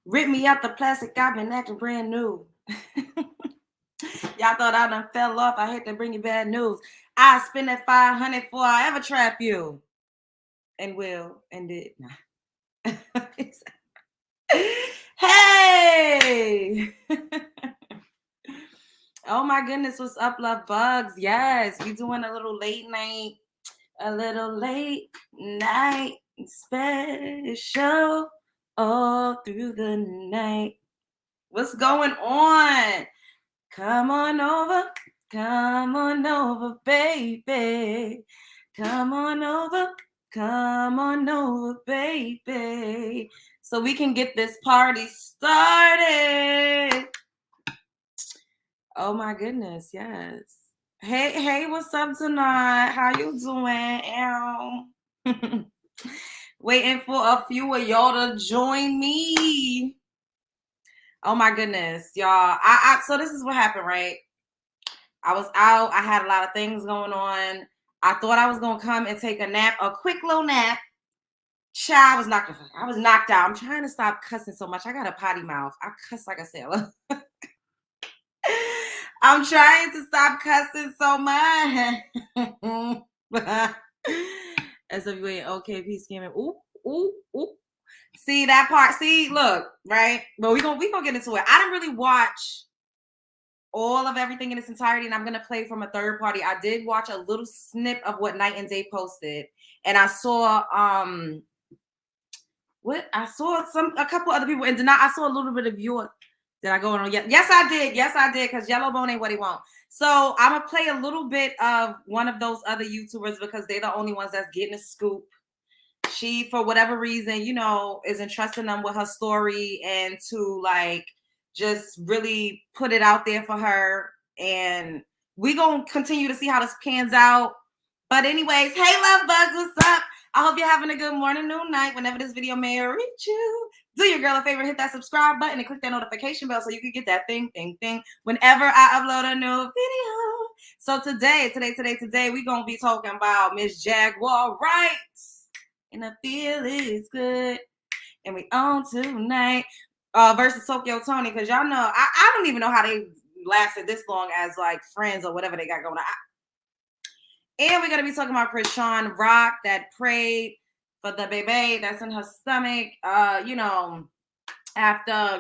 Rip me out the plastic, I've been acting brand new. Y'all thought I done fell off. I hate to bring you bad news. I spend that 500 before I ever trap you. And will and did. Nah. Hey! Oh my goodness, what's up, love bugs? Yes, we doing a little late night special all through the night. What's going on? Come on over, baby. Come on over, baby. So we can get this party started. Oh my goodness, yes. Hey, what's up tonight? How you doing? Waiting for a few of y'all to join me. Oh my goodness, y'all. So this is what happened, right? I was out. I had a lot of things going on. I thought I was gonna come and take a nap, a quick little nap. Child, I was knocked out. I'm trying to stop cussing so much. I got a potty mouth. I cuss like a sailor. I'm trying to stop cussing so much. As if you ain't okay, peace scamming. Ooh. See that part? See, look, right? But we gonna get into it. I didn't really watch all of everything in its entirety, and I'm gonna play from a third party. I did watch a little snip of what Night and Day posted, and I saw a couple other people, and I saw a little bit of your. Did I go on? Yes, I did, because Yellowbone ain't what he want. So I'm gonna play a little bit of one of those other YouTubers because they're the only ones that's getting a scoop. She, for whatever reason, is entrusting them with her story and to like just really put it out there for her. And we gonna continue to see how this pans out. But anyways, hey love bugs, what's up? I hope you're having a good morning, noon, night, whenever this video may reach you. Do your girl a favor, hit that subscribe button and click that notification bell so you can get that thing whenever I upload a new video. So today, we gonna be talking about Miss Jaguar rights. And I feel it's good. And we on tonight. Versus Toni, because y'all know, I don't even know how they lasted this long as like friends or whatever they got going on. And we're going to be talking about Chrisean Rock that prayed for the baby that's in her stomach, after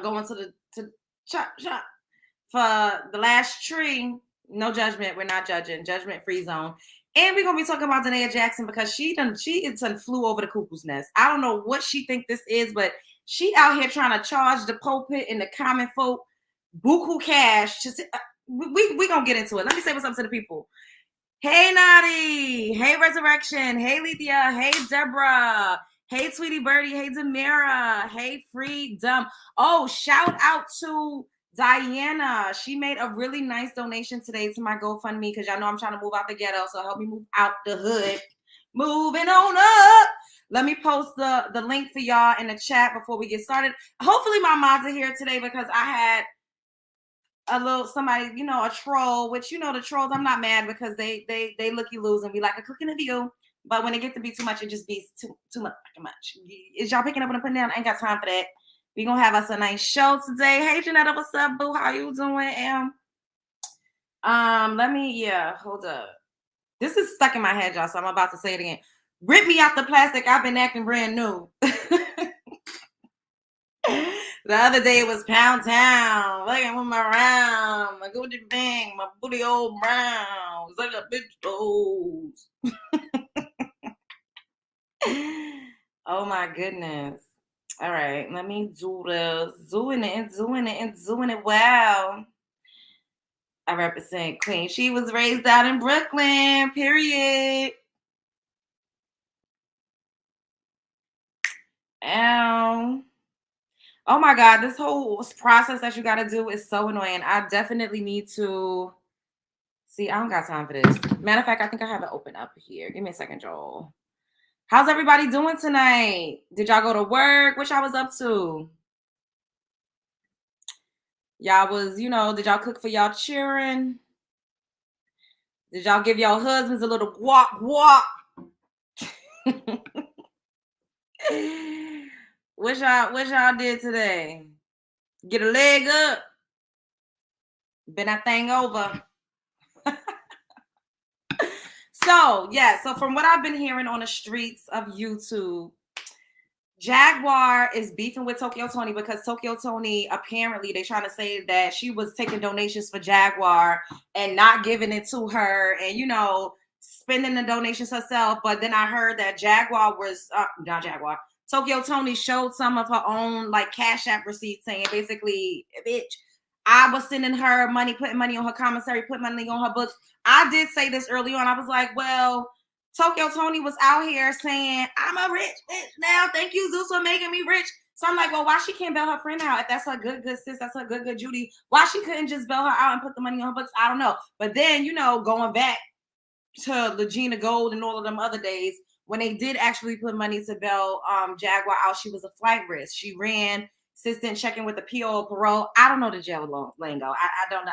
going to chop for the last tree. No judgment. We're not judging. Judgment-free zone. And we're going to be talking about Danaia Jackson because she flew over the cuckoo's nest. I don't know what she think this is, but she out here trying to charge the pulpit and the common folk buku cash. We going to get into it. Let me say what's up to the people. Hey, Naughty. Hey, Resurrection. Hey, Lethea. Hey, Deborah. Hey, Tweety Birdie. Hey, Demira. Hey, Freedom. Oh, shout out to Diana. She made a really nice donation today to my GoFundMe because y'all know I'm trying to move out the ghetto, so help me move out the hood. Moving on up. Let me post the link for y'all in the chat before we get started. Hopefully my mods are here today because I had somebody, a troll, which the trolls, I'm not mad because they looky lose and we like a click in the view. But when it gets to be too much, it just be too much. Is y'all picking up what I'm putting down? I ain't got time for that. We gonna have us a nice show today. Hey Janetta, what's up, boo? How you doing, hold up. This is stuck in my head, y'all, so I'm about to say it again. Rip me out the plastic, I've been acting brand new. The other day it was Pound Town. Looking with my round, my Gucci bang, my booty old brown. It's like a bitch toes. Oh my goodness. All right, let me do this. Doing it well. I represent Queen. She was raised out in Brooklyn, period. Oh my God, this whole process that you got to do is so annoying. I definitely need to see. I don't got time for this. Matter of fact, I think I have it open up here. Give me a second, Joel. How's everybody doing tonight? Did y'all go to work? What y'all was up to? Y'all was, did y'all cook for y'all children? Did y'all give y'all husbands a little guap? What y'all did today? Get a leg up. Bend that thing over. So, yeah. So from what I've been hearing on the streets of YouTube, Jaguar is beefing with Tokyo Toni because Tokyo Toni, apparently they trying to say that she was taking donations for Jaguar and not giving it to her, and spending the donations herself. But then I heard that Jaguar was not Jaguar. Tokyo Toni showed some of her own like Cash App receipts saying basically, bitch, I was sending her money, putting money on her commissary, putting money on her books. I did say this early on. I was like, well, Tokyo Toni was out here saying, I'm a rich bitch now. Thank you, Zeus, for making me rich. So I'm like, well, why she can't bail her friend out? If that's her good sis, that's her good Judy. Why she couldn't just bail her out and put the money on her books? I don't know. But then, going back to Legina Gold and all of them other days, when they did actually put money to bail Jaguar out, she was a flight risk. She ran, assistant checking with the PO parole. I don't know the jail lingo. I don't know.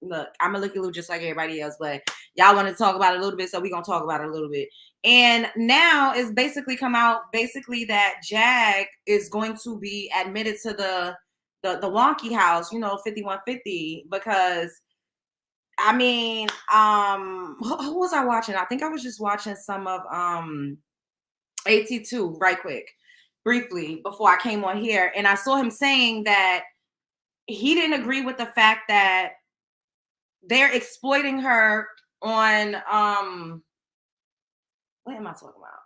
Look, I'm a looky loo just like everybody else, but y'all want to talk about it a little bit, so we're gonna talk about it a little bit. And now it's basically come out that Jag is going to be admitted to the wonky house, 5150, because I mean, who was I watching? I think I was just watching some of AT2 right quick, briefly before I came on here, and I saw him saying that he didn't agree with the fact that they're exploiting her on what am I talking about?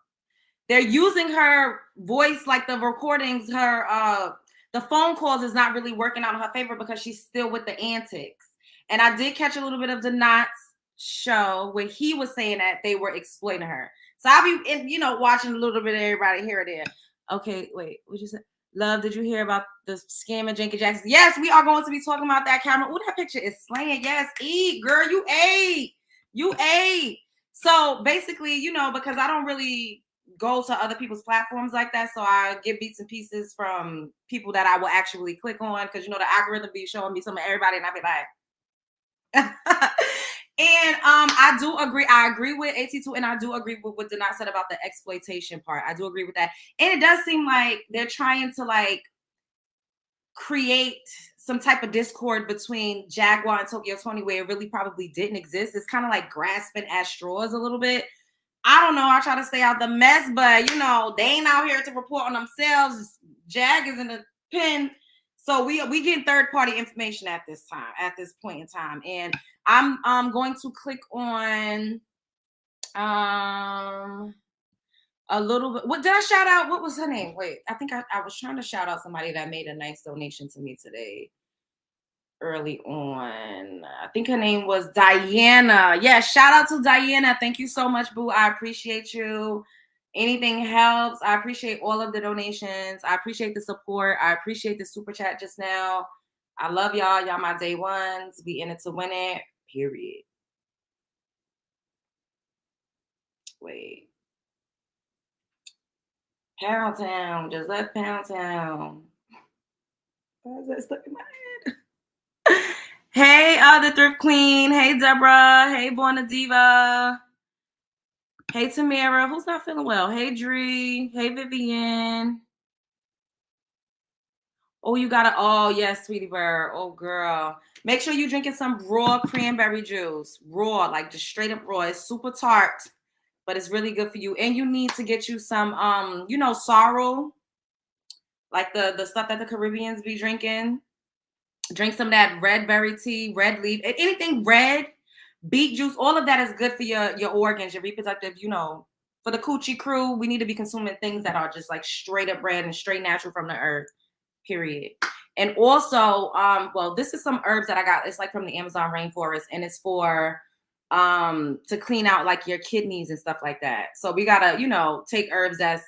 They're using her voice, like the recordings, the phone calls is not really working out in her favor because she's still with the antics. And I did catch a little bit of the Knots show where he was saying that they were exploiting her. So I'll be, watching a little bit of everybody here or there. Okay, wait, what you say? Love, did you hear about the scam of Jenkins Jackson? Yes, we are going to be talking about that camera. Oh, that picture is slaying. Yes, eat, girl, you ate. You ate. So basically, because I don't really go to other people's platforms like that, so I get bits and pieces from people that I will actually click on, because the algorithm be showing me some of everybody, and I be like, and I do agree. I agree with AT2, and I do agree with what Danaia said about the exploitation part. I do agree with that, and it does seem like they're trying to like create some type of discord between Jaguar and Tokyo Toni where it really probably didn't exist. It's kind of like grasping at straws a little bit. I don't know. I try to stay out the mess, but they ain't out here to report on themselves. Jag is in the pen. So we getting third party information at this point in time. And I'm going to click on a little bit. What did I shout out? What was her name? Wait, I think I was trying to shout out somebody that made a nice donation to me today early on. I think her name was Diana. Yeah, shout out to Diana. Thank you so much, boo. I appreciate you. Anything helps. I appreciate all of the donations. I appreciate the support. I appreciate the super chat just now. I love y'all. Y'all my day ones. We in it to win it. Period. Wait. Pound Town. Just left Pound Town. Why is that stuck in my head? Hey, the Thrift Queen. Hey, Deborah. Hey, Borna Diva. Hey, Tamara. Who's not feeling well? Hey, Dree. Hey, Vivian. Oh, you got to. Oh, yes, Sweetie Bird. Oh, girl. Make sure you're drinking some raw cranberry juice. Raw, like just straight up raw. It's super tart, but it's really good for you. And you need to get you some, sorrel, like the stuff that the Caribbeans be drinking. Drink some of that red berry tea, red leaf, anything red, beet juice. All of that is good for your organs, your reproductive. For the coochie crew, we need to be consuming things that are just like straight up red and straight natural from the earth. Period. And also, this is some herbs that I got. It's like from the Amazon rainforest, and it's for to clean out like your kidneys and stuff like that. So we gotta, take herbs that's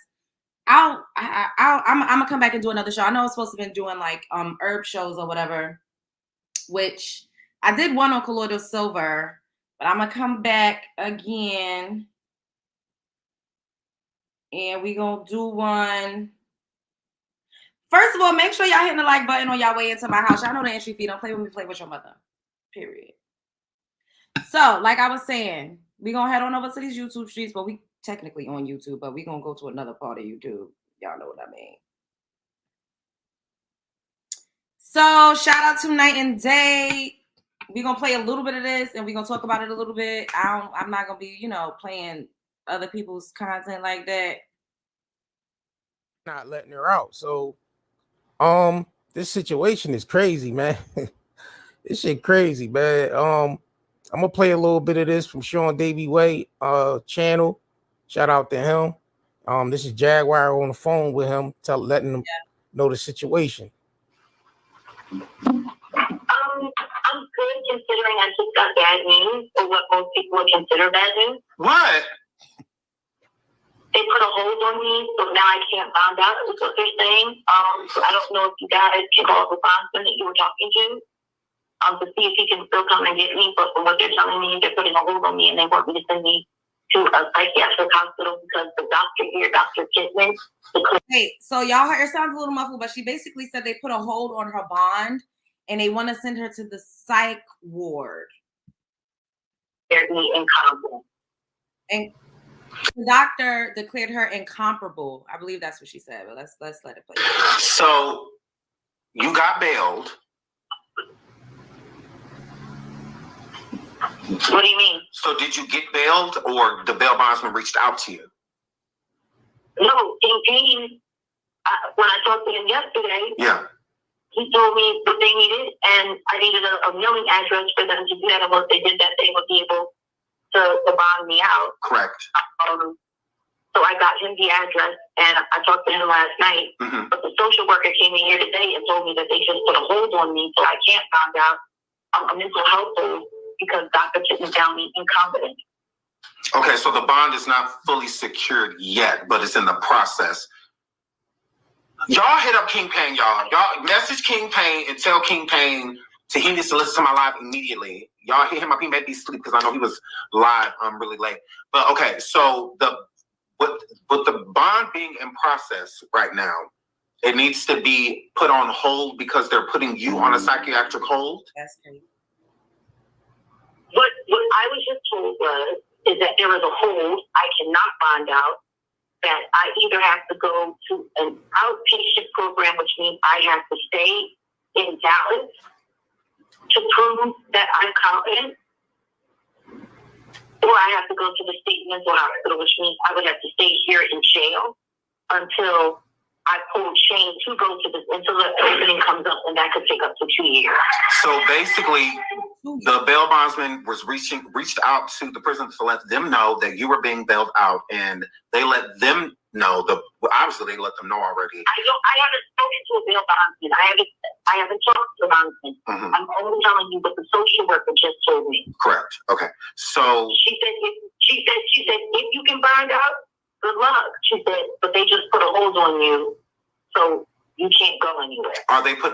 I'm gonna come back and do another show. I know I was supposed to be doing like herb shows or whatever, which I did one on colloidal silver, but I'm gonna come back again and we gonna do one. First of all, make sure y'all hitting the like button on y'all way into my house. Y'all know the entry fee. Don't play with me, play with your mother. Period. So, like I was saying, we gonna head on over to these YouTube streets, but we technically on YouTube, but we gonna go to another part of YouTube. Y'all know what I mean. So shout out to Night and Day. We're gonna play a little bit of this and we're gonna talk about it a little bit. I'm not gonna be, playing other people's content like that. Not letting her out. So this situation is crazy, man. This shit crazy, man. I'm gonna play a little bit of this from Sean Davy Way channel. Shout out to him. This is Jaguar on the phone with him, letting him know the situation. I'm good considering I just got bad news, or what most people would consider bad news. What? They put a hold on me, so now I can't find out, is what they're saying. So I don't know if you guys can call the bondsman that you were talking to see if he can still come and get me. But from what they're telling me, they're putting a hold on me and they want me to send me to a psychiatric hospital because the doctor here, Dr. Kidman. Hey, so y'all heard, it sounds a little muffled, but she basically said they put a hold on her bond and they want to send her to the psych ward. They're incompetent. And the doctor declared her incomparable. I believe that's what she said, but let's let it play. So you got bailed. What do you mean? So did you get bailed, or the bail bondsman reached out to you? No, King, when I talked to him yesterday, he told me what they needed, and I needed a mailing address for them to do that. And once they did that, they would be able to bond me out. Correct. So I got him the address, and I talked to him last night. Mm-hmm. But the social worker came in here today and told me that they just put a hold on me, so I can't find out a mental health hold because Dr. Kidman found me incompetent. Okay, so the bond is not fully secured yet, but it's in the process. Y'all hit up King Payne, y'all. Y'all message King Payne and tell King Payne he needs to listen to my live immediately. Y'all hit him up. He may be asleep because I know he was live really late. But okay, so with the bond being in process right now, it needs to be put on hold because they're putting you on a psychiatric hold. That's crazy. What I was just told is that there is a hold. I cannot find out that I either have to go to an outpatient program, which means I have to stay in Dallas to prove that I'm competent, or I have to go to the state mental hospital, which means I would have to stay here in jail until I pull chain to go to until the opening comes up, and that could take up to 2 years. So basically, the bail bondsman was reached out to the prison to let them know that you were being bailed out, and they let them know. Obviously, they let them know already. I haven't spoken to a bail bondsman. I haven't talked to the bondsman. Mm-hmm. I'm only telling you what the social worker just told me. Correct. Okay. So she said if you can find out, good luck. She said, but they just put a hold on you, so you can't go anywhere.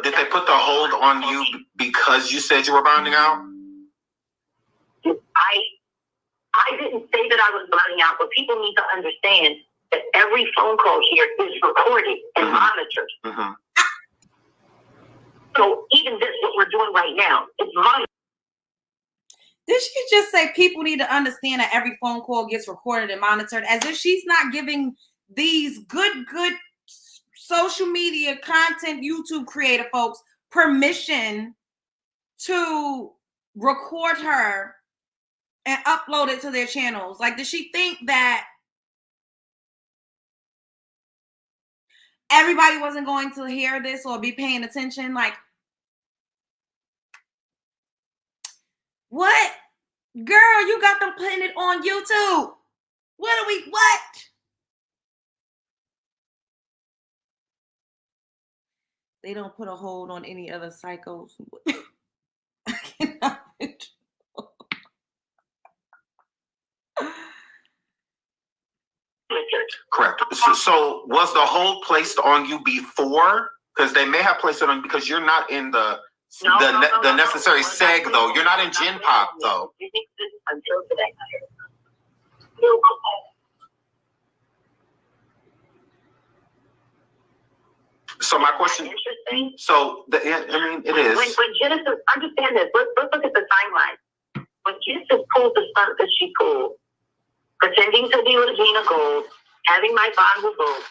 Did they put the hold on you because you said you were bonding out? I didn't say that I was bonding out, but people need to understand that every phone call here is recorded and monitored. Mm-hmm. So even this, what we're doing right now, is monitored. Did she just say people need to understand that every phone call gets recorded and monitored, as if she's not giving these good social media content YouTube creator folks permission to record her and upload it to their channels? Like, does she think that everybody wasn't going to hear this or be paying attention? Like, what? Girl, you got them putting it on YouTube. What? They don't put a hold on any other psychos. I cannot picture. Correct. So was the hold placed on you before? Because they may have placed it on you because you're not in the necessary seg though. You're not in Gen Pop though. Until today. So my question. Interesting. So it is. When Genesis, understand this. Let's look at the timeline. When Genesis pulled the stunt that she pulled, pretending to be Regina Gold, having my bond revoked,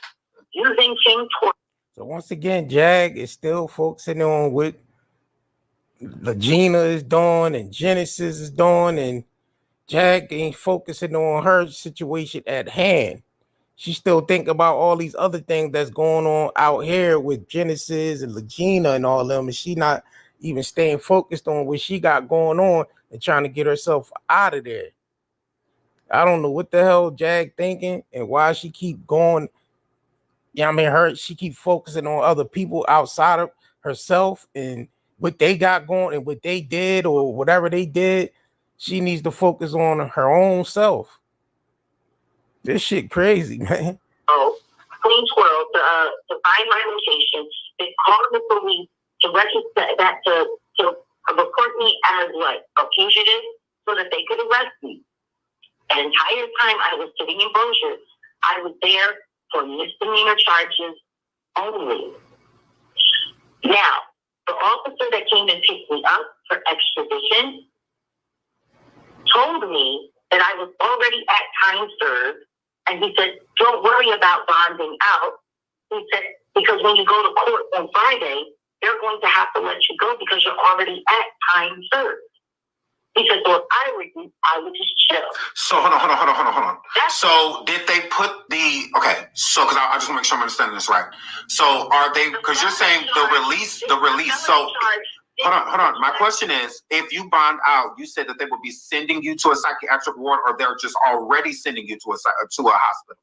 using King Toni. So once again, Jag is still focusing on what Legina is doing and Genesis is doing, and Jag ain't focusing on her situation at hand. She still think about all these other things that's going on out here with Genesis and Legina and all them, and she not even staying focused on what she got going on and trying to get herself out of there. I don't know what the hell Jag thinking and why she keep going. Yeah, I mean, she keep focusing on other people outside of herself and what they got going and what they did or whatever they did. She needs to focus on her own self. This shit crazy, man. Oh, Queens World to find my location. They called the police to register that to report me as like a fugitive so that they could arrest me. The entire time I was sitting in Bossier, I was there for misdemeanor charges only. Now, the officer that came and picked me up for extradition told me that I was already at time served, and he said, don't worry about bonding out. He said, because when you go to court on Friday, they're going to have to let you go because you're already at time served. He said, well, I would just chill. So hold on. So did they put the, okay, so because I just want to make sure I'm understanding this right. So are they, because you're saying the release, so hold on. My question is, if you bond out, you said that they would be sending you to a psychiatric ward or they're just already sending you to a hospital?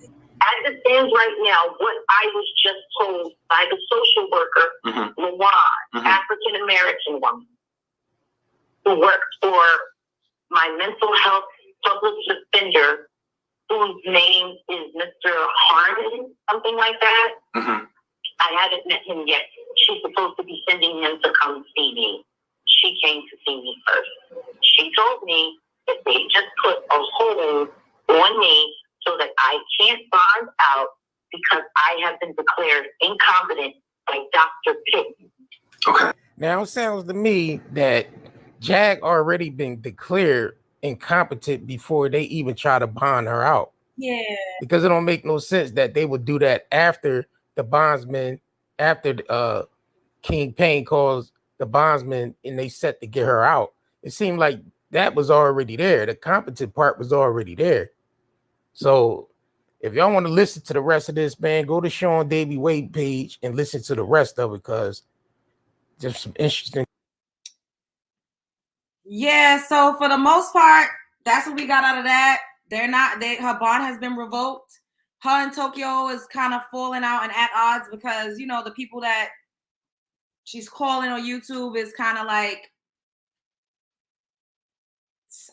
As it stands right now, what I was just told by the social worker, Luan, African-American woman, who works for my mental health public defender, whose name is Mr. Harmon, something like that. I haven't met him yet. She's supposed to be sending him to come see me. She came to see me first. She told me that they just put a hold on me so that I can't bond out because I have been declared incompetent by Dr. Pitt. Okay. Now it sounds to me that Jag already been declared incompetent before they even try to bond her out. Yeah. Because it don't make no sense that they would do that after the bondsman, after King Payne calls the bondsman and they set to get her out. It seemed like that was already there. The competent part was already there. So if y'all want to listen to the rest of this, man, go to Sean Davey Wade page and listen to the rest of it because there's some interesting. Yeah, so for the most part, that's what we got out of that. Her bond has been revoked. Her and Tokyo is kind of falling out and at odds because, you know, the people that she's calling on YouTube is kind of like,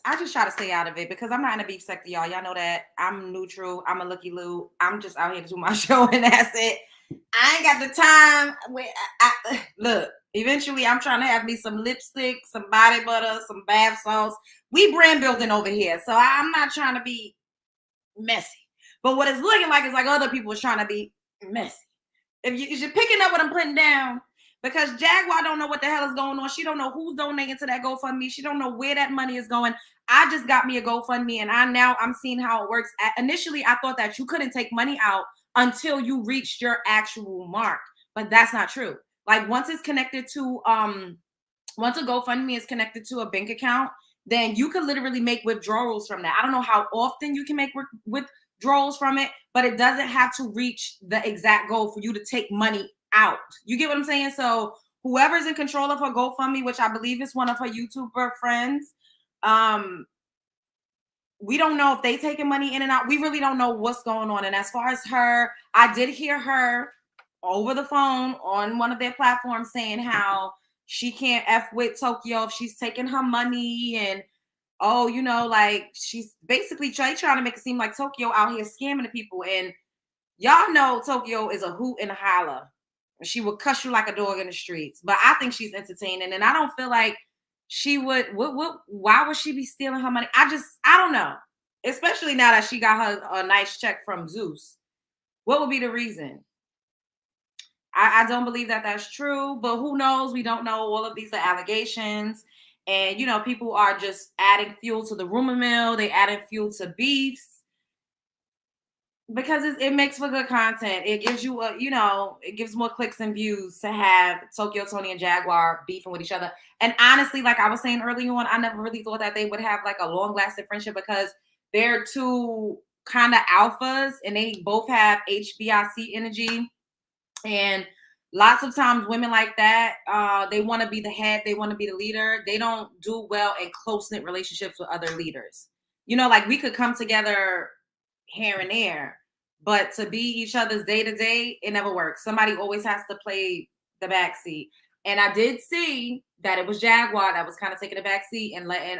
I just try to stay out of it because I'm not in a beef sector, y'all. Y'all know that. I'm neutral. I'm a looky-loo. I'm just out here to do my show and that's it. I ain't got the time. Look, eventually I'm trying to have me some lipstick, some body butter, some bath salts. We brand building over here. So I'm not trying to be messy. But what it's looking like is like other people is trying to be messy. If you're picking up what I'm putting down, because Jaguar don't know what the hell is going on. She don't know who's donating to that GoFundMe. She don't know where that money is going. I just got me a GoFundMe and I'm seeing how it works. Initially, I thought that you couldn't take money out until you reached your actual mark, but that's not true. Like once it's connected to, once a GoFundMe is connected to a bank account, then you can literally make withdrawals from that. I don't know how often you can make withdrawals from it, but it doesn't have to reach the exact goal for you to take money out. You get what I'm saying? So whoever's in control of her GoFundMe, which I believe is one of her YouTuber friends, we don't know if they taking money in and out. We really don't know what's going on. And as far as her, I did hear her over the phone on one of their platforms saying how she can't F with Tokyo if she's taking her money and like she's basically trying to make it seem like Tokyo out here scamming the people. And y'all know Tokyo is a hoot and a holler. She would cuss you like a dog in the streets. But I think she's entertaining. And I don't feel like she would, why would she be stealing her money? I don't know. Especially now that she got her a nice check from Zeus. What would be the reason? I don't believe that that's true, but who knows? We don't know. All of these are allegations. And, people are just adding fuel to the rumor mill. They adding fuel to beefs. Because it makes for good content. It gives you it gives more clicks and views to have Tokyo, Toni, and Jaguar beefing with each other. And honestly, like I was saying earlier on, I never really thought that they would have like a long-lasting friendship because they're two kind of alphas and they both have HBIC energy. And lots of times women like that, they want to be the head, they want to be the leader. They don't do well in close-knit relationships with other leaders. Like we could come together here and there, but to be each other's day to day, it never works. Somebody always has to play the backseat. And I did see that it was Jaguar that was kind of taking the backseat and letting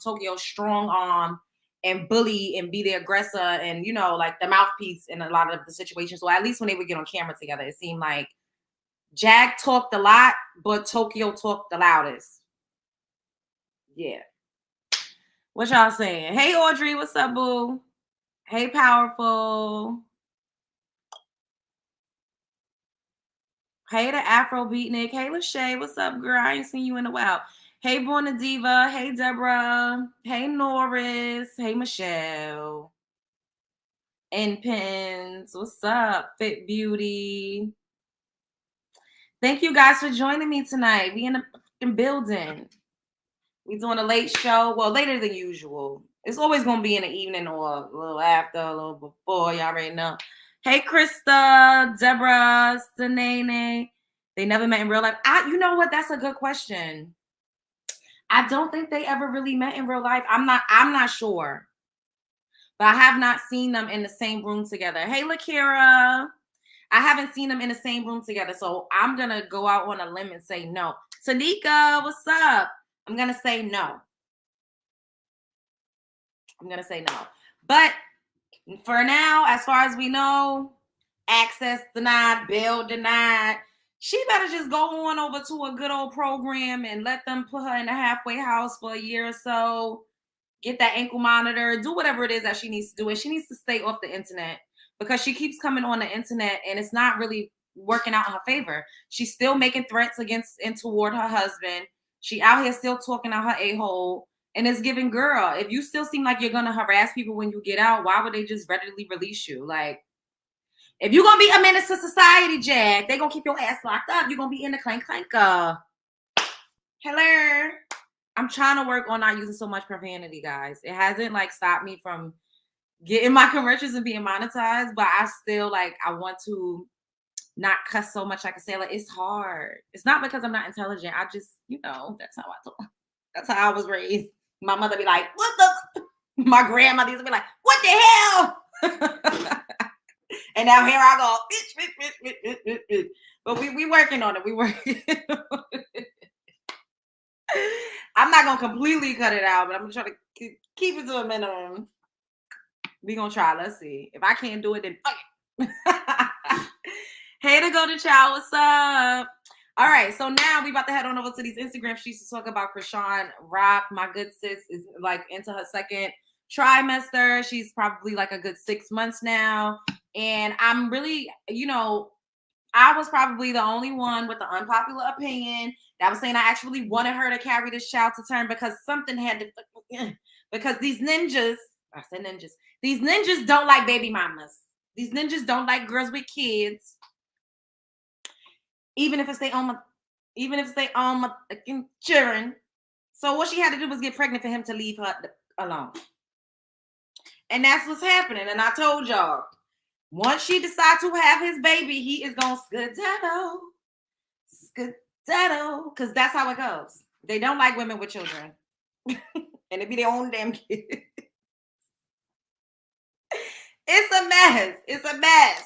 Tokyo strong arm and bully and be the aggressor and like the mouthpiece in a lot of the situations. So at least when they would get on camera together, it seemed like Jag talked a lot, but Tokyo talked the loudest. Yeah. What y'all saying? Hey Audrey, what's up, boo? Hey, Powerful. Hey, the Afro Beatnik. Hey, Lachey. What's up, girl? I ain't seen you in a while. Hey, Born a Diva. Hey, Deborah. Hey, Norris. Hey, Michelle. And Pins. What's up, Fit Beauty? Thank you guys for joining me tonight. We in the building. We doing a late show. Well, later than usual. It's always going to be in the evening or a little after, a little before. Y'all already know. Hey, Krista, Deborah, Danaia. They never met in real life. You know what? That's a good question. I don't think they ever really met in real life. I'm not sure. But I have not seen them in the same room together. Hey, Lakira. I haven't seen them in the same room together. So I'm going to go out on a limb and say no. Tanika, what's up? I'm going to say no. But for now, as far as we know, access denied, bail denied. She better just go on over to a good old program and let them put her in a halfway house for a year or so. Get that ankle monitor. Do whatever it is that she needs to do. And she needs to stay off the internet because she keeps coming on the internet and it's not really working out in her favor. She's still making threats against and toward her husband. She out here still talking out her a-hole. And it's giving, girl, if you still seem like you're going to harass people when you get out, why would they just readily release you? Like, if you're going to be a menace to society, Jag, they're going to keep your ass locked up. You're going to be in the clanker. Hello. I'm trying to work on not using so much profanity, guys. It hasn't, like, stopped me from getting my commercials and being monetized, but I still, like, I want to not cuss so much. I can say, like, it's hard. It's not because I'm not intelligent. I just, that's how I talk. That's how I was raised. My mother be like, what the? My grandmother used to be like, what the hell? And now here I go. Bitch. But we working on it. We working on it. I'm not going to completely cut it out, but I'm going to try to keep it to a minimum. We going to try. Let's see. If I can't do it, then fuck it. Hey, to go to child. What's up? All right, so now we about to head on over to these Instagram sheets to talk about Chrisean Rock. My good sis is like into her second trimester. She's probably like a good 6 months now. And I'm really, I was probably the only one with the unpopular opinion that was saying I actually wanted her to carry this child to term because something had to, because these ninjas, these ninjas don't like baby mamas. These ninjas don't like girls with kids. Even if it's their own children. So what she had to do was get pregnant for him to leave her alone. And that's what's happening. And I told y'all, once she decides to have his baby, he is going to skedaddle. Because that's how it goes. They don't like women with children. And it be their own damn kid. It's a mess.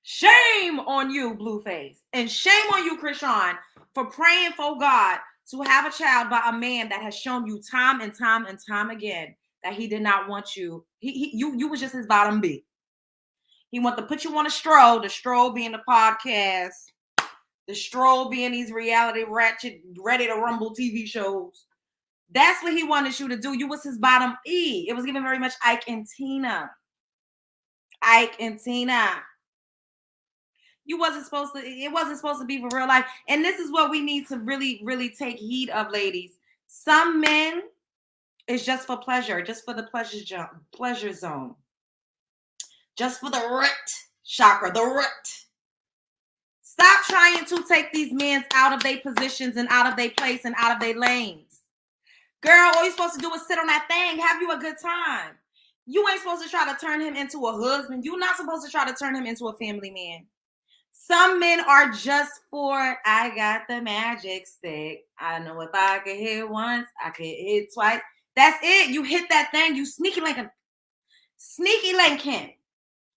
Shame on you, Blueface. And shame on you, Chrisean, for praying for God to have a child by a man that has shown you time and time and time again that he did not want you. You was just his bottom B. He wanted to put you on a stroll, the stroll being the podcast, the stroll being these reality ratchet, ready to rumble TV shows. That's what he wanted you to do. You was his bottom E. It was given very much Ike and Tina. It wasn't supposed to be for real life. And this is what we need to really, really take heed of, ladies. Some men is just for pleasure, just for the pleasure zone. Just for the root chakra, the root. Stop trying to take these men out of their positions and out of their place and out of their lanes. Girl, all you're supposed to do is sit on that thing, have you a good time. You ain't supposed to try to turn him into a husband. You're not supposed to try to turn him into a family man. Some men are just for, I got the magic stick. I know if I could hit once, I could hit twice. That's it. You hit that thing. You sneaky Lincoln. Sneaky Lincoln.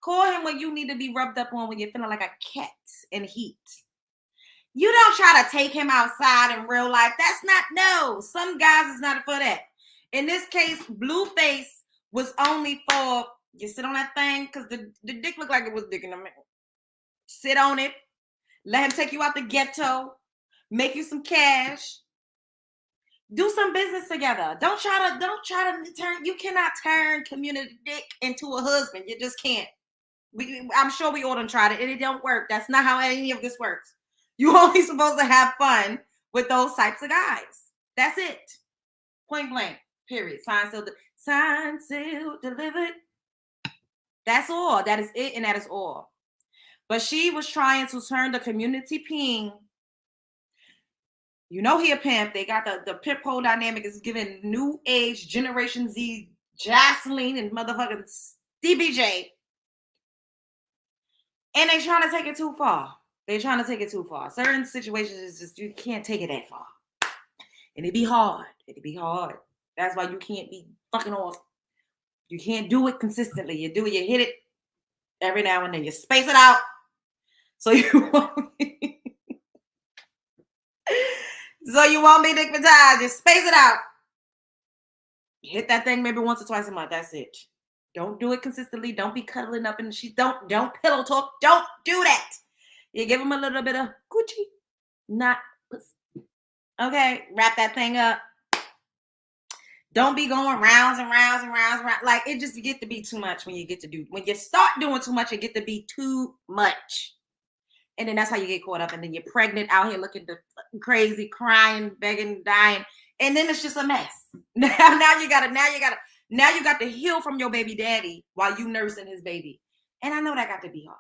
Call him when you need to be rubbed up on when you're feeling like a cat in heat. You don't try to take him outside in real life. That's not, no. Some guys is not for that. In this case, Blueface was only for, you sit on that thing, because the dick looked like it was dick in the middle. Sit on it. Let him take you out the ghetto. Make you some cash. Do some business together. Don't try to turn, you cannot turn community dick into a husband. You just can't. I'm sure we all done tried it and it don't work. That's not how any of this works. You only supposed to have fun with those types of guys. That's it. Point blank. Period. Signed, sealed, delivered. That's all. That is it, and that is all. But she was trying to turn the community ping. You know he a pimp. They got the pimp pole dynamic is giving new age Generation Z Jocelyn and motherfucking DBJ. And they trying to take it too far. They're trying to take it too far. Certain situations is just, you can't take it that far. And it'd be hard. It'd be hard. That's why you can't be fucking off. You can't do it consistently. You do it, you hit it every now and then. You space it out. So you won't be, digmatized. Just space it out. You hit that thing maybe once or twice a month. That's it. Don't do it consistently. Don't be cuddling up in the sheets. Don't pillow talk. Don't do that. You give them a little bit of Gucci, not pussy. Okay, wrap that thing up. Don't be going rounds and rounds and rounds and rounds. Like, it just get to be too much when you start doing too much, it get to be too much. And then that's how you get caught up. And then you're pregnant out here looking crazy, crying, begging, dying. And then it's just a mess. Now you got to heal from your baby daddy while you nursing his baby. And I know that got to be hard.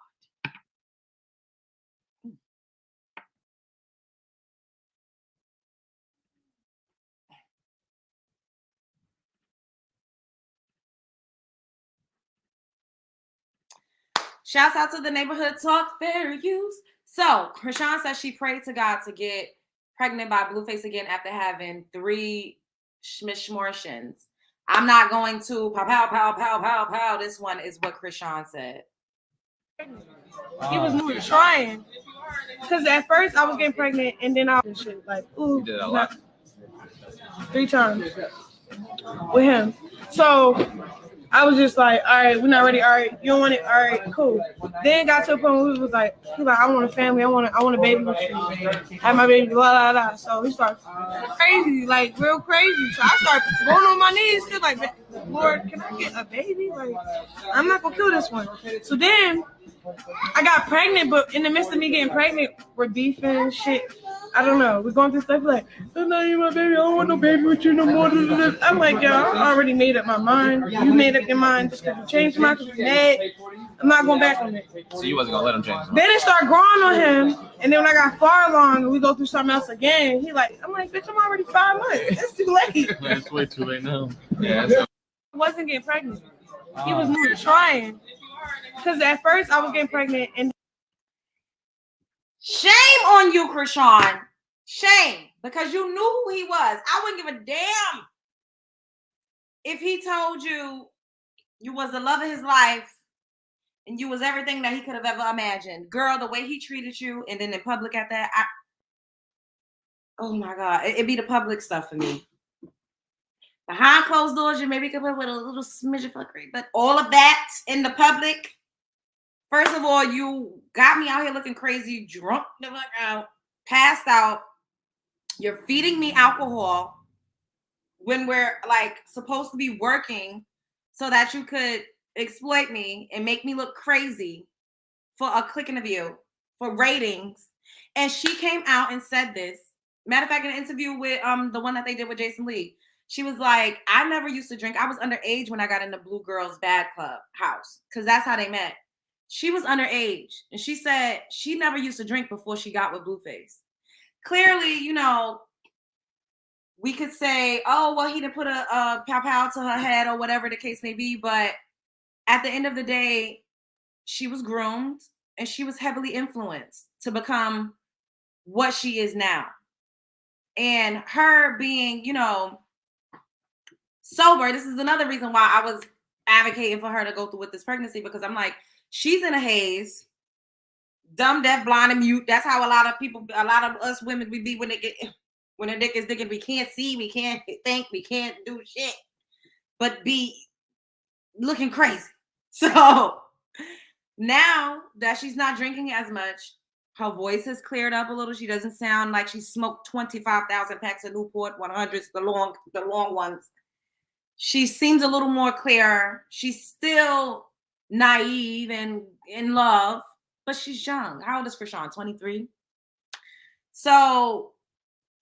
Shouts out to the neighborhood talk fair use. So Chrisean says she prayed to God to get pregnant by Blueface again after having 3 schmishmortions. I'm not going to pow, pow, pow, pow, pow, pow. This one is what Chrisean said. He was trying. Because at first I was getting pregnant and then I was shit like, ooh. You did a lot. 3 times with him. So I was just like, all right, we're not ready. All right, you don't want it. All right, cool. Then got to a point where he was like, I want a family. I want a baby with you. Have my baby, blah, blah, blah. So he starts crazy, like real crazy. So I start going on my knees, still like, Lord, can I get a baby? Like, I'm not gonna kill this one. So then I got pregnant, but in the midst of me getting pregnant, we're beefing and shit. I don't know. We're going through stuff like, that's not even my baby. I don't want no baby with you no more. I'm like, yo, I already made up my mind. You made up your mind just because you changed your mind because you're mad. I'm not going back on it. So you wasn't going to let him change his mind? Then it started growing on him. And then when I got far along and we go through something else again, I'm like, bitch, I'm already 5 months. It's too late. It's way too late now. Yeah. I wasn't getting pregnant. He was trying. Because at first I was getting pregnant and shame on you, Chrisean. Shame. Because you knew who he was. I wouldn't give a damn if he told you you was the love of his life and you was everything that he could have ever imagined. Girl, the way he treated you and then in public at that, oh my God, it'd be the public stuff for me. Behind closed doors, you maybe could put with a little smidge of fuckery, but all of that in the public, first of all, you got me out here looking crazy, drunk the fuck out, passed out. You're feeding me alcohol when we're like supposed to be working so that you could exploit me and make me look crazy for a click in the view, for ratings. And she came out and said this. Matter of fact, in an interview with the one that they did with Jason Lee, She was like, I never used to drink. I was underage when I got in the Blue Girls Bad Club house because that's how they met. She was underage. And she said she never used to drink before she got with Blueface. Clearly, you know, we could say, oh, well, he didn't put a pow-pow to her head or whatever the case may be. But at the end of the day, she was groomed and she was heavily influenced to become what she is now. And her being, you know, sober, this is another reason why I was advocating for her to go through with this pregnancy, because I'm like, she's in a haze, dumb, deaf, blind, and mute. That's how a lot of us women we be when the dick is digging. We can't see, we can't think, we can't do shit, but be looking crazy. So now that she's not drinking as much, her voice has cleared up a little. She doesn't sound like she smoked 25,000 packs of Newport 100s, the long ones. She seems a little more clear. She's still naive and in love, but she's young. How old is Chrisean? 23. So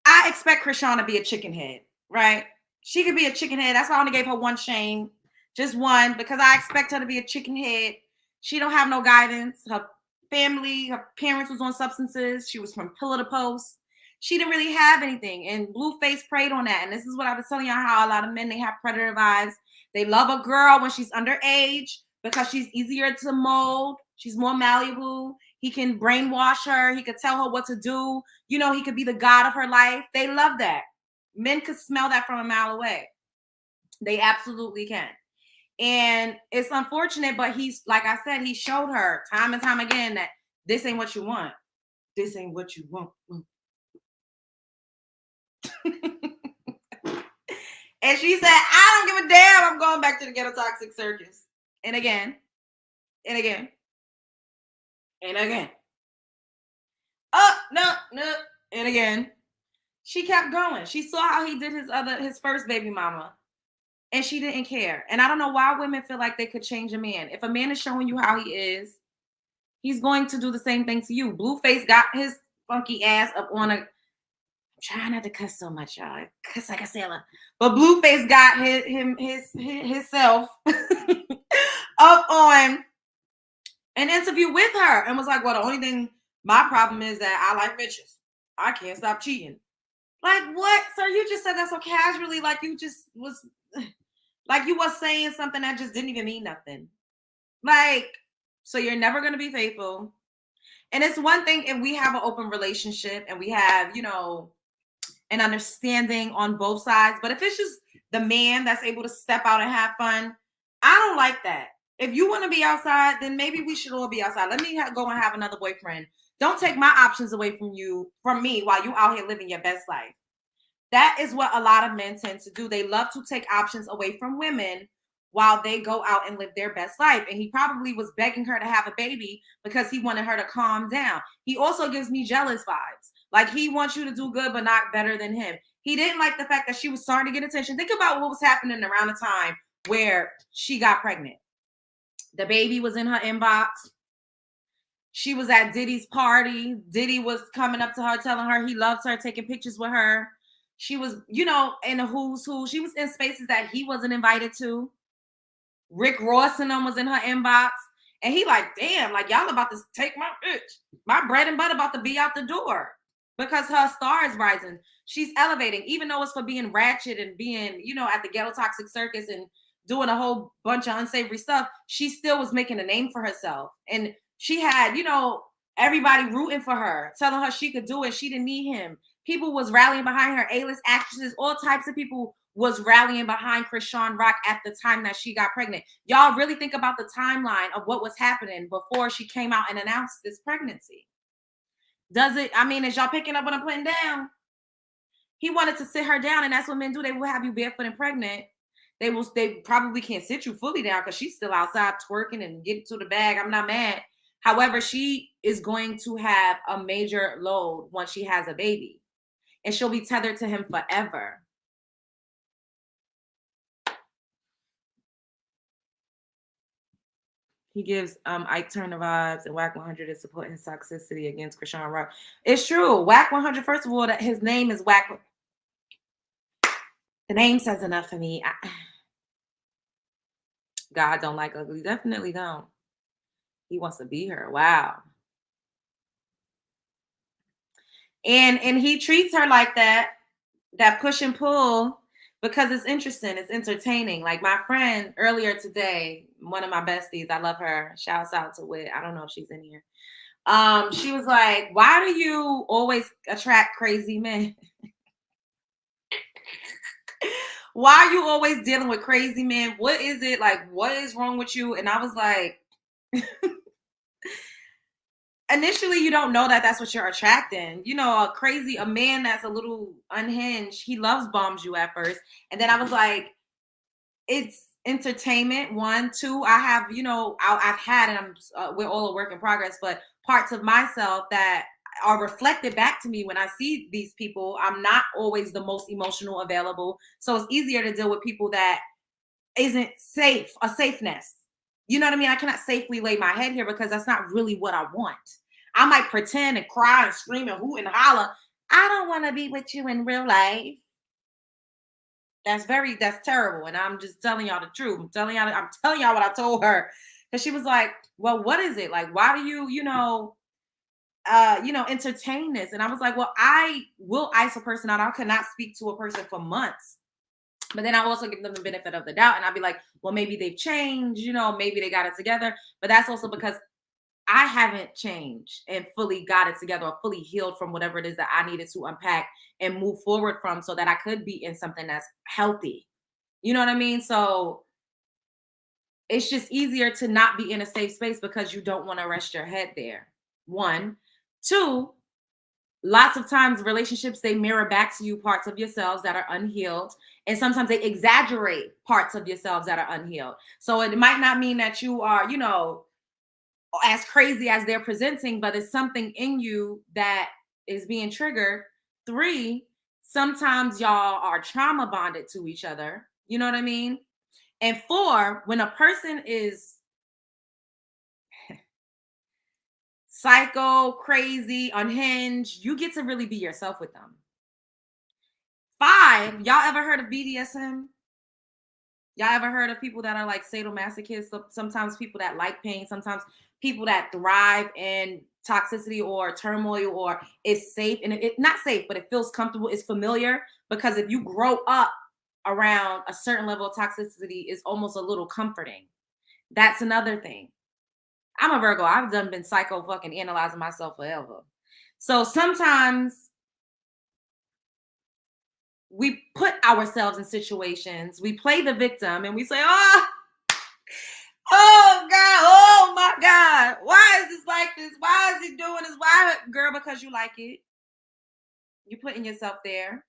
I expect Chrisean to be a chicken head, right? She could be a chicken head. That's why I only gave her one shame, just one, because I expect her to be a chicken head. She don't have no guidance. Her family, her parents was on substances. She was from pillar to post. She didn't really have anything. And Blueface preyed on that. And this is what I was telling y'all, how a lot of men, they have predator vibes. They love a girl when she's underage because she's easier to mold. She's more malleable. He can brainwash her. He could tell her what to do. You know, he could be the god of her life. They love that. Men could smell that from a mile away. They absolutely can. And it's unfortunate, but he's, like I said, he showed her time and time again that this ain't what you want. This ain't what you want. And she said, I don't give a damn. I'm going back to the ghetto toxic circus. And again, and again, and again. Oh, no. And again. She kept going. She saw how he did his first baby mama. And she didn't care. And I don't know why women feel like they could change a man. If a man is showing you how he is, he's going to do the same thing to you. Blueface got his funky ass up on a... I'm trying not to cuss so much, y'all. Cuss like a sailor. But Blueface got himself up on an interview with her and was like, well, the only thing, my problem is that I like bitches. I can't stop cheating. Like, what? Sir, you just said that so casually, like you just was... Like you was saying something that just didn't even mean nothing. Like, so you're never going to be faithful. And it's one thing if we have an open relationship and we have, you know, an understanding on both sides. But if it's just the man that's able to step out and have fun, I don't like that. If you want to be outside, then maybe we should all be outside. Let me go and have another boyfriend. Don't take my options away from me while you out here living your best life. That is what a lot of men tend to do. They love to take options away from women while they go out and live their best life. And he probably was begging her to have a baby because he wanted her to calm down. He also gives me jealous vibes. Like he wants you to do good, but not better than him. He didn't like the fact that she was starting to get attention. Think about what was happening around the time where she got pregnant. The baby was in her inbox. She was at Diddy's party. Diddy was coming up to her, telling her he loves her, taking pictures with her. She was, you know, in a who's who. She was in spaces that he wasn't invited to. Rick Ross and them was in her inbox. And he like, damn, like y'all about to take my bitch. My bread and butter about to be out the door. Because her star is rising. She's elevating. Even though it's for being ratchet and being, you know, at the ghetto toxic circus and doing a whole bunch of unsavory stuff, she still was making a name for herself. And she had, you know, everybody rooting for her, telling her she could do it. She didn't need him. People was rallying behind her, A-list actresses, all types of people was rallying behind Chrisean Rock at the time that she got pregnant. Y'all really think about the timeline of what was happening before she came out and announced this pregnancy. Does it, I mean, is y'all picking up what I'm putting down? He wanted to sit her down, and that's what men do. They will have you barefoot and pregnant. They probably can't sit you fully down because she's still outside twerking and getting to the bag. I'm not mad. However, she is going to have a major load once she has a baby. And she'll be tethered to him forever. He gives Ike Turner vibes, and Whack 100 is supporting his toxicity against Chrisean Rock. It's true. Whack 100, first of all, that his name is Whack. The name says enough for me. God don't like ugly. Definitely don't. He wants to be her. Wow. And he treats her like that push and pull, because it's interesting, it's entertaining. Like my friend earlier today, one of my besties, I love her. Shouts out to Wit. I don't know if she's in here. She was like, why do you always attract crazy men? Why are you always dealing with crazy men? What is it? Like, what is wrong with you? And I was like, initially you don't know that that's what you're attracting. You know, a man that's a little unhinged, he loves bombs you at first. And then I was like, it's entertainment. 1, 2, I have, you know, I've had, and we're all a work in progress, but parts of myself that are reflected back to me when I see these people. I'm not always the most emotional available. So it's easier to deal with people that isn't safe, a safeness. You know what I mean? I cannot safely lay my head here because that's not really what I want. I might pretend and cry and scream and hoot and holler. I don't want to be with you in real life. That's terrible. And I'm just telling y'all the truth. I'm telling y'all what I told her. Because she was like, well, what is it? Like, why do you entertain this? And I was like, well, I will ice a person out. I cannot speak to a person for months. But then I also give them the benefit of the doubt. And I'd be like, well, maybe they've changed, maybe they got it together. But that's also because I haven't changed and fully got it together or fully healed from whatever it is that I needed to unpack and move forward from, so that I could be in something that's healthy. You know what I mean? So it's just easier to not be in a safe space because you don't want to rest your head there. 1, 2, lots of times relationships, they mirror back to you parts of yourselves that are unhealed. And sometimes they exaggerate parts of yourselves that are unhealed. So it might not mean that you are, as crazy as they're presenting, but it's something in you that is being triggered. 3, sometimes y'all are trauma bonded to each other. You know what I mean? And 4, when a person is psycho, crazy, unhinged, you get to really be yourself with them. 5, y'all ever heard of BDSM? Y'all ever heard of people that are like sadomasochists? Sometimes people that like pain, sometimes people that thrive in toxicity or turmoil, or it's safe, and it's not safe, but it feels comfortable, it's familiar, because if you grow up around a certain level of toxicity, it's almost a little comforting. That's another thing. I'm a Virgo. I've been psycho fucking analyzing myself forever. So sometimes we put ourselves in situations, we play the victim, and we say, oh God, oh my God, why is this like this? Why is he doing this? Why, girl? Because you like it. You're putting yourself there.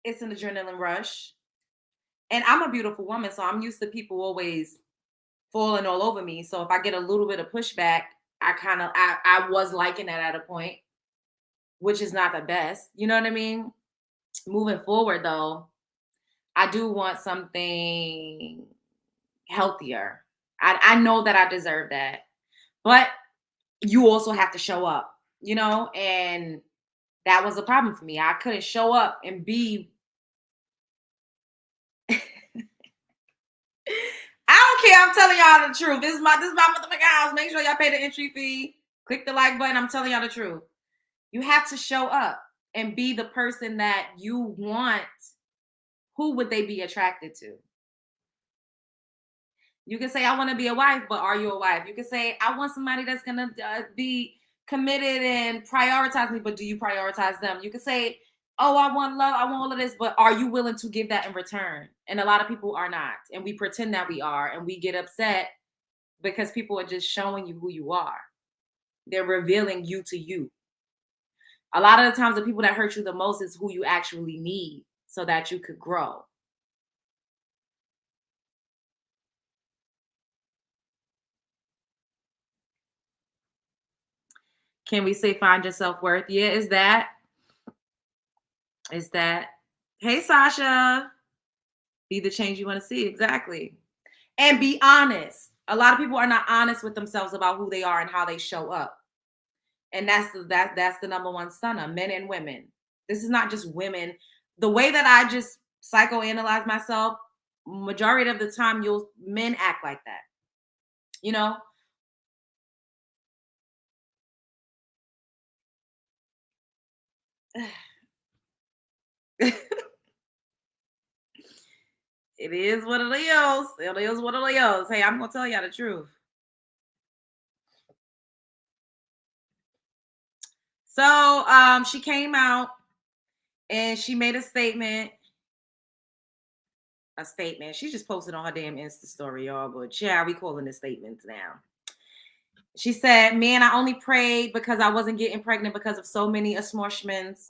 It's an adrenaline rush. And I'm a beautiful woman, so I'm used to people always falling all over me. So if I get a little bit of pushback, I was liking that at a point, which is not the best. You know what I mean? Moving forward, though, I do want something healthier. I know that I deserve that. But you also have to show up, and that was a problem for me. I couldn't show up and be I don't care. I'm telling y'all the truth. This is my motherfucking house. Make sure y'all pay the entry fee. Click the like button. I'm telling y'all the truth. You have to show up and be the person that you want. Who would they be attracted to? You can say, I want to be a wife, but are you a wife? You can say, I want somebody that's going to be committed and prioritize me, but do you prioritize them? You can say, oh, I want love, I want all of this, but are you willing to give that in return? And a lot of people are not. And we pretend that we are, and we get upset because people are just showing you who you are. They're revealing you to you. A lot of the times the people that hurt you the most is who you actually need so that you could grow. Can we say find your self-worth? Yeah, is that. Hey, Sasha. Be the change you want to see. Exactly. And be honest. A lot of people are not honest with themselves about who they are and how they show up. And that's the number one stunner, men and women. This is not just women. The way that I just psychoanalyze myself, majority of the time men act like that. You know? It is what it is. It is what it is. Hey, I'm gonna tell y'all the truth. So she came out and she made a statement. She just posted on her damn Insta story, y'all. But yeah, we calling this statements now. She said, "Man, I only prayed because I wasn't getting pregnant because of so many assortments.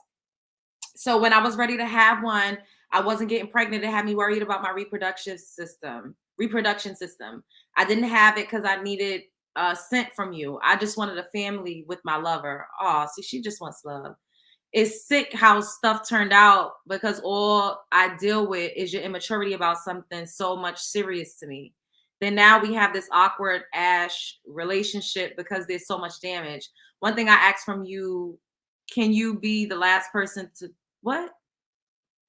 So when I was ready to have one, I wasn't getting pregnant. It had me worried about my reproduction system. I didn't have it because I needed scent from you. I just wanted a family with my lover." Oh, see, she just wants love. It's sick how stuff turned out because all I deal with is your immaturity about something so much serious to me. Then now we have this awkward ash relationship because there's so much damage. One thing I ask from you, can you be the last person to what?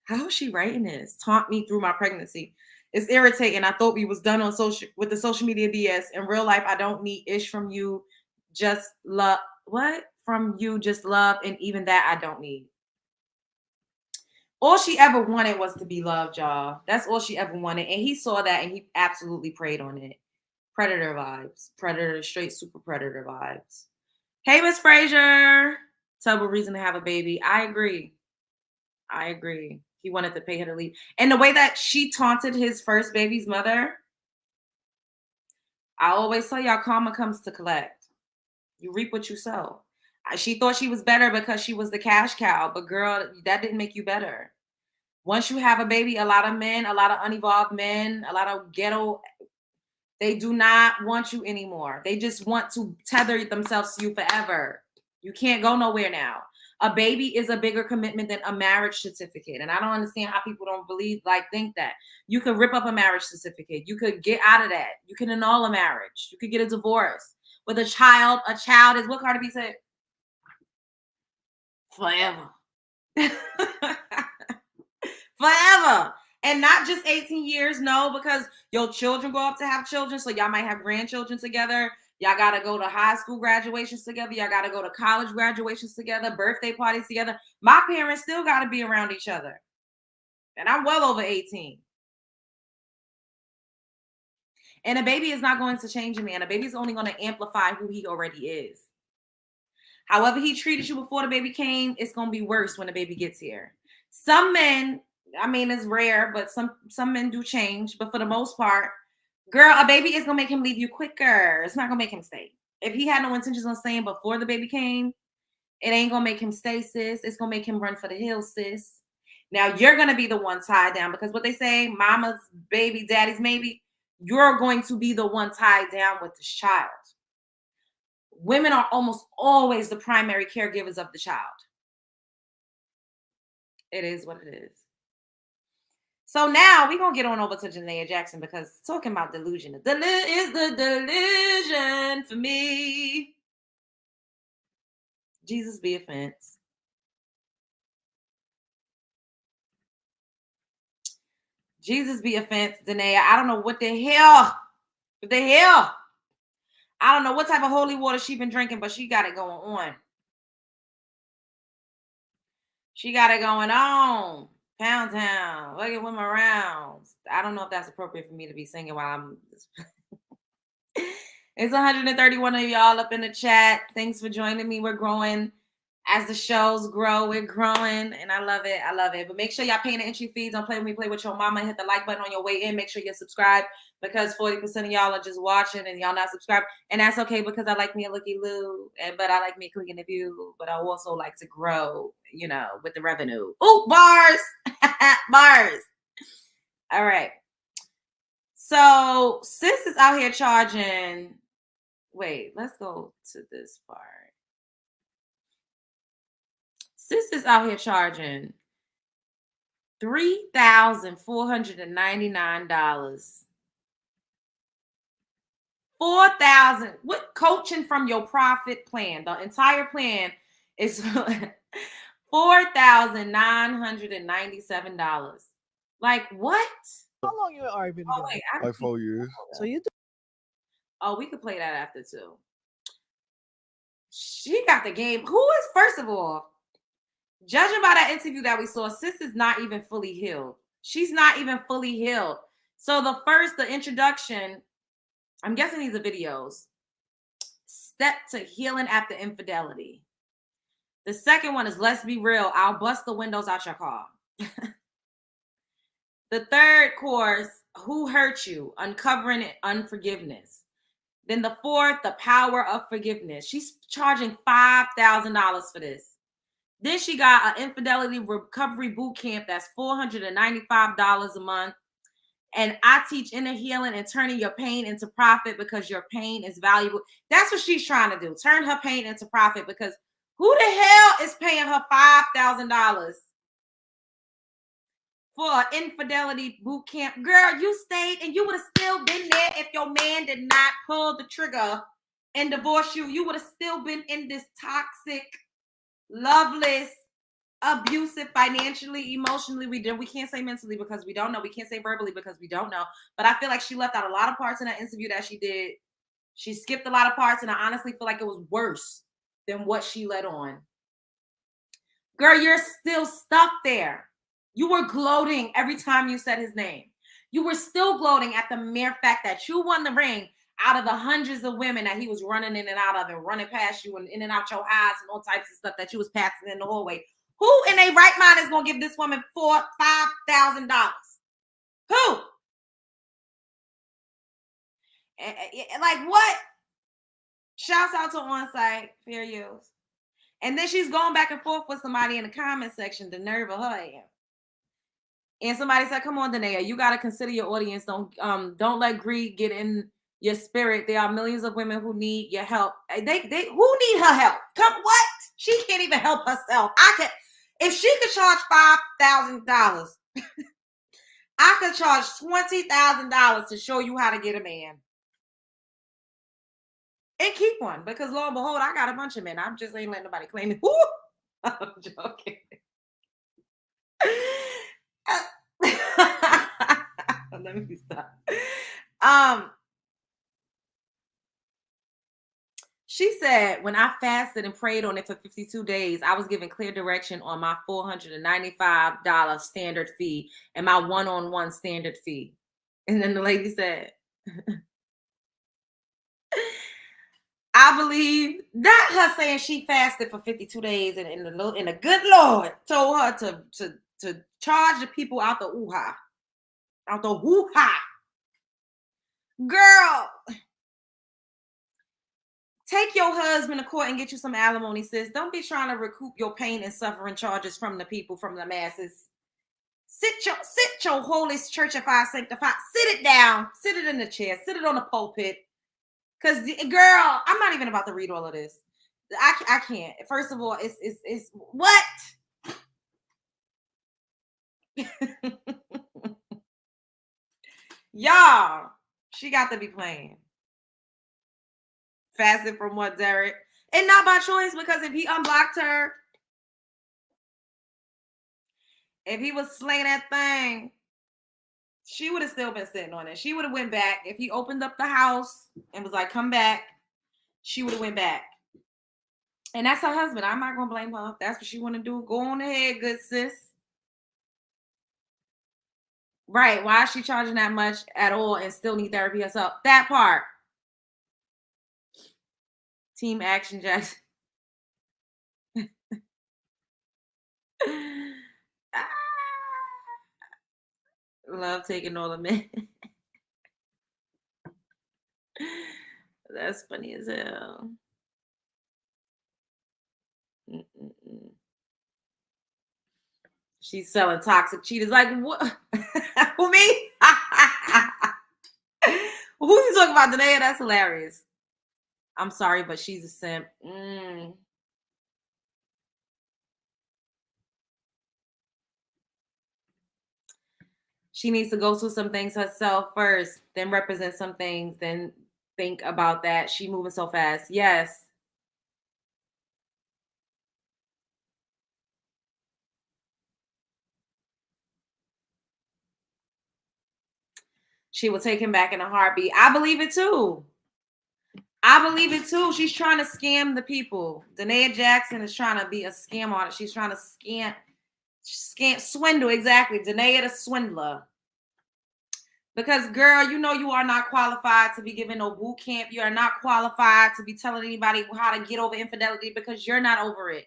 How is she writing this? Taunt me through my pregnancy. It's irritating. I thought we was done on with the social media BS. In real life, I don't need ish from you. Just love. What? From you, just love. And even that I don't need. All she ever wanted was to be loved, y'all. That's all she ever wanted. And he saw that and he absolutely preyed on it. Predator vibes. Predator, straight super predator vibes. Hey, Miss Frazier. Terrible reason to have a baby. I agree. He wanted to pay her to leave. And the way that she taunted his first baby's mother, I always tell y'all, karma comes to collect. You reap what you sow. She thought she was better because she was the cash cow, but girl, that didn't make you better. Once you have a baby, a lot of men, a lot of unevolved men, a lot of ghetto, they do not want you anymore. They just want to tether themselves to you forever. You can't go nowhere now. A baby is a bigger commitment than a marriage certificate. And I don't understand how people don't think that. You could rip up a marriage certificate. You could get out of that. You can annul a marriage. You could get a divorce. With a child is what Cardi B said? Forever. Forever. And not just 18 years, no, because your children go up to have children. So y'all might have grandchildren together. Y'all got to go to high school graduations together. Y'all got to go to college graduations together, birthday parties together. My parents still got to be around each other. And I'm well over 18. And a baby is not going to change a man. A baby is only going to amplify who he already is. However he treated you before the baby came, it's going to be worse when the baby gets here. Some men, I mean, it's rare, but some men do change. But for the most part, girl, a baby is going to make him leave you quicker. It's not going to make him stay. If he had no intentions on staying before the baby came, it ain't going to make him stay, sis. It's going to make him run for the hills, sis. Now, you're going to be the one tied down because what they say, mama's baby, daddy's maybe, you're going to be the one tied down with this child. Women are almost always the primary caregivers of the child. It is what it is. So now we're going to get on over to Danaia Jackson because talking about delusion is the delusion for me. Jesus be offense. Jesus be offense, Danaia. I don't know what the hell. I don't know what type of holy water she been drinking, but she got it going on. She got it going on. Pound Town. Looking with my rounds. I don't know if that's appropriate for me to be singing while I'm... It's 131 of y'all up in the chat. Thanks for joining me. We're growing. As the shows grow, we're growing, and I love it. But make sure y'all paying the entry fees. Don't play with me, play with your mama. Hit the like button on your way in. Make sure you're subscribed because 40% of y'all are just watching and y'all not subscribed. And that's okay because I like me a looky-loo, but I like me clicking the view. But I also like to grow, with the revenue. Ooh, bars! Bars! All right. So, sis is out here charging. Wait, let's go to this part. Sis is out here charging $3,499. $4,000. What coaching from your profit plan? The entire plan is $4,997. Like what? How long you and Ari been together? Wait, Like 4 years. So you oh, we could play that after too. She got the game. Who is, first of all, judging by that interview that we saw, sis is not even fully healed. She's not even fully healed. So the introduction, I'm guessing these are videos. Step to healing after infidelity. The second one is let's be real. I'll bust the windows out your car. The third course, who hurt you? Uncovering unforgiveness. Then the fourth, the power of forgiveness. She's charging $5,000 for this. Then she got an infidelity recovery boot camp that's $495 a month. And I teach inner healing and turning your pain into profit because your pain is valuable. That's what she's trying to do. Turn her pain into profit because who the hell is paying her $5,000 for an infidelity boot camp? Girl, you stayed and you would have still been there if your man did not pull the trigger and divorce you. You would have still been in this toxic, loveless, abusive, financially, emotionally. We can't say mentally because we don't know. We can't say verbally because we don't know. But I feel like she left out a lot of parts in that interview that she did. She skipped a lot of parts, and I honestly feel like it was worse than what she let on. Girl, you're still stuck there. You were gloating every time you said his name. You were still gloating at the mere fact that you won the ring out of the hundreds of women that he was running in and out of and running past you and in and out your eyes and all types of stuff that you was passing in the hallway. Who in their right mind is going to give this woman $5,000? Who? Like what? Shouts out to On-Site, fair use. And then she's going back and forth with somebody in the comment section, the nerve of her ass. And somebody said, come on, Danaia, you got to consider your audience. Don't let greed get in your spirit. There are millions of women who need your help. Who need her help? Come what? She can't even help herself. If she could charge $5,000, I could charge $20,000 to show you how to get a man. And keep one, because lo and behold, I got a bunch of men. I just ain't letting nobody claim it. Woo! I'm joking. Let me stop. She said, when I fasted and prayed on it for 52 days, I was given clear direction on my $495 standard fee and my one-on-one standard fee. And then the lady said, I believe not her saying she fasted for 52 days and the good Lord told her to charge the people out the ooh-ha. Out the hoo-ha. Girl, take your husband to court and get you some alimony, sis. Don't be trying to recoup your pain and suffering charges from the people, from the masses. Sit your holy churchified, sanctified. Sit it down. Sit it in the chair. Sit it on the pulpit. Because, girl, I'm not even about to read all of this. I can't. First of all, it's what? Y'all, she got to be playing. Fasted from what, Derek? And not by choice, because if he unblocked her, if he was slaying that thing, she would have still been sitting on it. She would have went back. If he opened up the house and was like, come back, she would have went back. And that's her husband. I'm not going to blame her. If that's what she want to do, go on ahead, good sis. Right. Why is she charging that much at all and still need therapy herself? That part. Team Action Jackson. Love taking all the men. That's funny as hell. She's selling toxic cheaters. Like, what? Who, me? Who you talking about, Danaia? That's hilarious. I'm sorry, but she's a simp. She needs to go through some things herself first, then represent some things, then think about that. She moving so fast. Yes. She will take him back in a heartbeat. I believe it too. I believe it too. She's trying to scam the people. Danaia Jackson is trying to be a scam artist. She's trying to swindle. Exactly. Danaia the swindler. Because, girl, you know you are not qualified to be given no boot camp. You are not qualified to be telling anybody how to get over infidelity because you're not over it.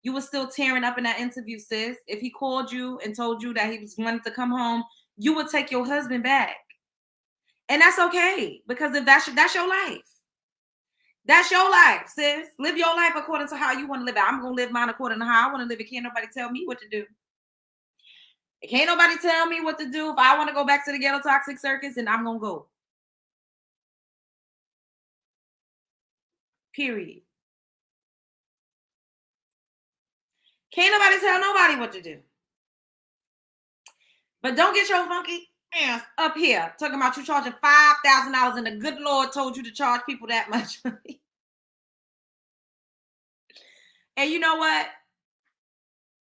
You were still tearing up in that interview, sis. If he called you and told you that he was wanting to come home, you would take your husband back. And that's okay. Because if that's your life. That's your life, sis. Live your life according to how you want to live it. I'm going to live mine according to how I want to live it. Can't nobody tell me what to do. Can't nobody tell me what to do. If I want to go back to the ghetto toxic circus, then I'm going to go. Period. Can't nobody tell nobody what to do. But don't get your funky ass up here talking about you charging $5,000 and the good Lord told you to charge people that much money. And you know what?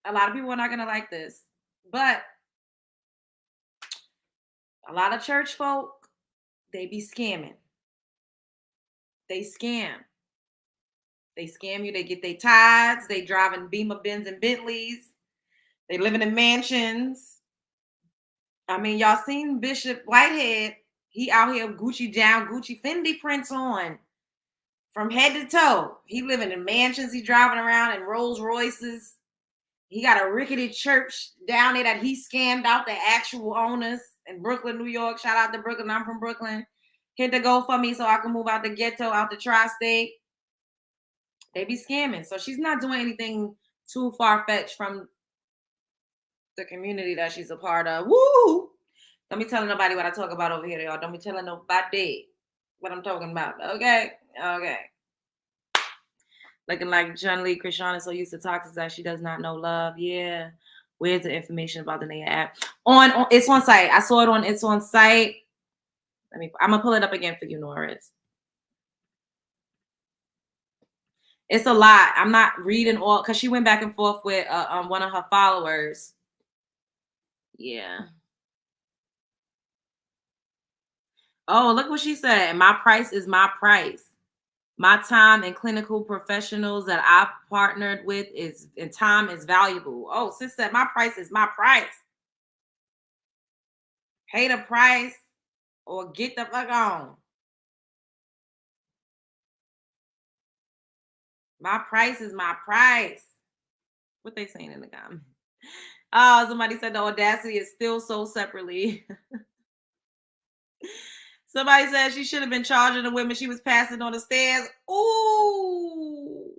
A lot of people are not going to like this. But a lot of church folk, they be scamming. They scam. They scam you. They get their tithes. They driving Beamer, Benz, and Bentleys. They living in mansions. I mean, y'all seen Bishop Whitehead. He out here Gucci down, Gucci Fendi prints on. From head to toe. He living in mansions. He driving around in Rolls Royces. He got a rickety church down there that he scammed out the actual owners in Brooklyn, New York. Shout out to Brooklyn. I'm from Brooklyn. Hit the GoFundMe so I can move out the ghetto, out the tri-state. They be scamming. So she's not doing anything too far-fetched from the community that she's a part of. Woo! Don't be telling nobody what I talk about over here, y'all. Don't be telling nobody what I'm talking about. Okay? Okay. Looking like John Lee Chrisean is so used to toxic that she does not know love. Yeah. Where's the information about the Danaia app? On it's on site. I saw it on It's On Site. I'm gonna pull it up again for you, Norris. It's a lot. I'm not reading all because she went back and forth with one of her followers. Yeah. Oh, look what she said. My price is my price. My time and clinical professionals that I've partnered with and time is valuable. Oh, sis said my price is my price. Pay the price or get the fuck on. My price is my price. What they saying in the comments? Oh, somebody said the audacity is still sold separately. Somebody said she should have been charging the women she was passing on the stairs. Ooh.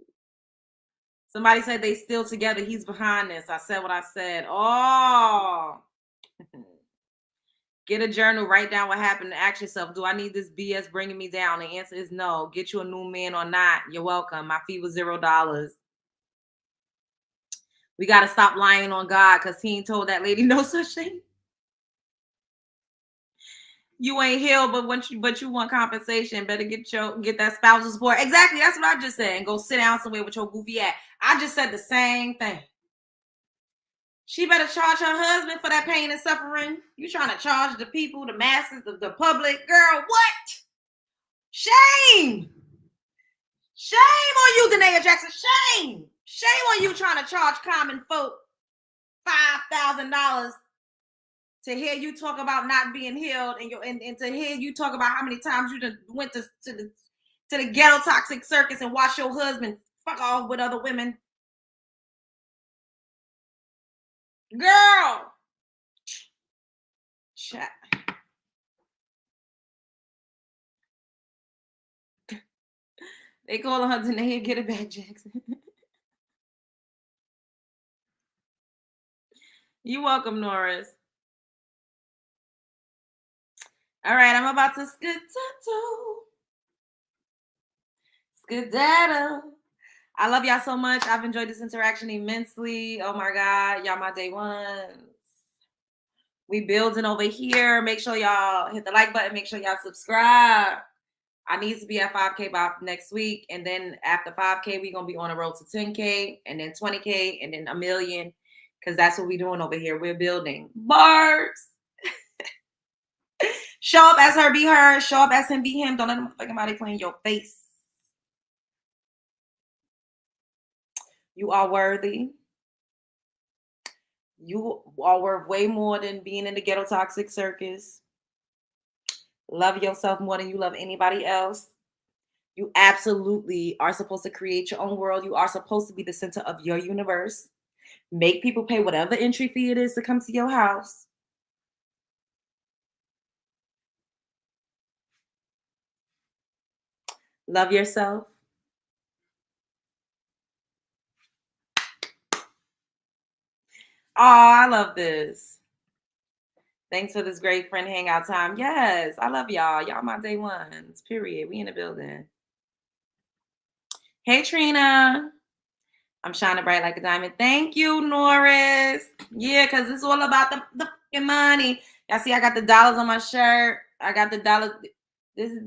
Somebody said they still together. He's behind this. I said what I said. Oh. Get a journal. Write down what happened. Ask yourself, do I need this BS bringing me down? The answer is no. Get you a new man or not. You're welcome. My fee was $0. We got to stop lying on God because he ain't told that lady no such thing. You ain't healed, but you want compensation. Better get that spousal support. Exactly. That's what I just said. And go sit down somewhere with your goofy ass. I just said the same thing. She better charge her husband for that pain and suffering. You trying to charge the people, the masses, the public. Girl, what? Shame. Shame on you, Danaia Jackson. Shame. Shame on you trying to charge common folk $5,000 to hear you talk about not being healed and to hear you talk about how many times you done went to the ghetto toxic circus and watched your husband fuck off with other women. Girl. Chat. They call her Danaia, get it back, Jackson. You're welcome, Norris. All right, I'm about to skedaddle. I love y'all so much. I've enjoyed this interaction immensely. Oh my God, y'all my day ones. We building over here. Make sure y'all hit the like button. Make sure y'all subscribe. I need to be at 5K by next week. And then after 5K, we're going to be on a road to 10K and then 20K and then 1 million. Because that's what we're doing over here. We're building bars. Show up as her, be her. Show up as him, be him. Don't let them fucking body play in your face. You are worthy. You are worth way more than being in the ghetto toxic circus. Love yourself more than you love anybody else. You absolutely are supposed to create your own world. You are supposed to be the center of your universe. Make people pay whatever entry fee it is to come to your house. Love yourself. Oh, I love this. Thanks for this great friend hangout time. Yes, I love y'all. Y'all my day ones, period. We in the building. Hey, Trina. I'm shining bright like a diamond. Thank you, Norris. Yeah, because it's all about the fucking money. Y'all see, I got the dollars on my shirt. I got the dollars. This is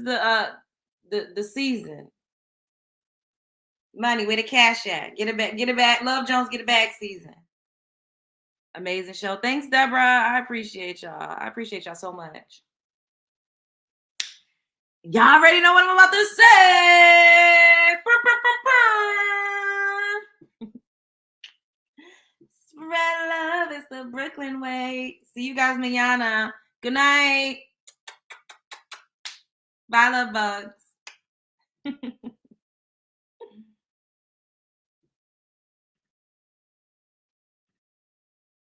the season. Money, where the cash at? Get it back. Get it back. Love Jones, get it back season. Amazing show. Thanks, Deborah. I appreciate y'all. I appreciate y'all so much. Y'all already know what I'm about to say. Spread love. It's the Brooklyn way. See you guys mañana. Good night. Bye, love bugs.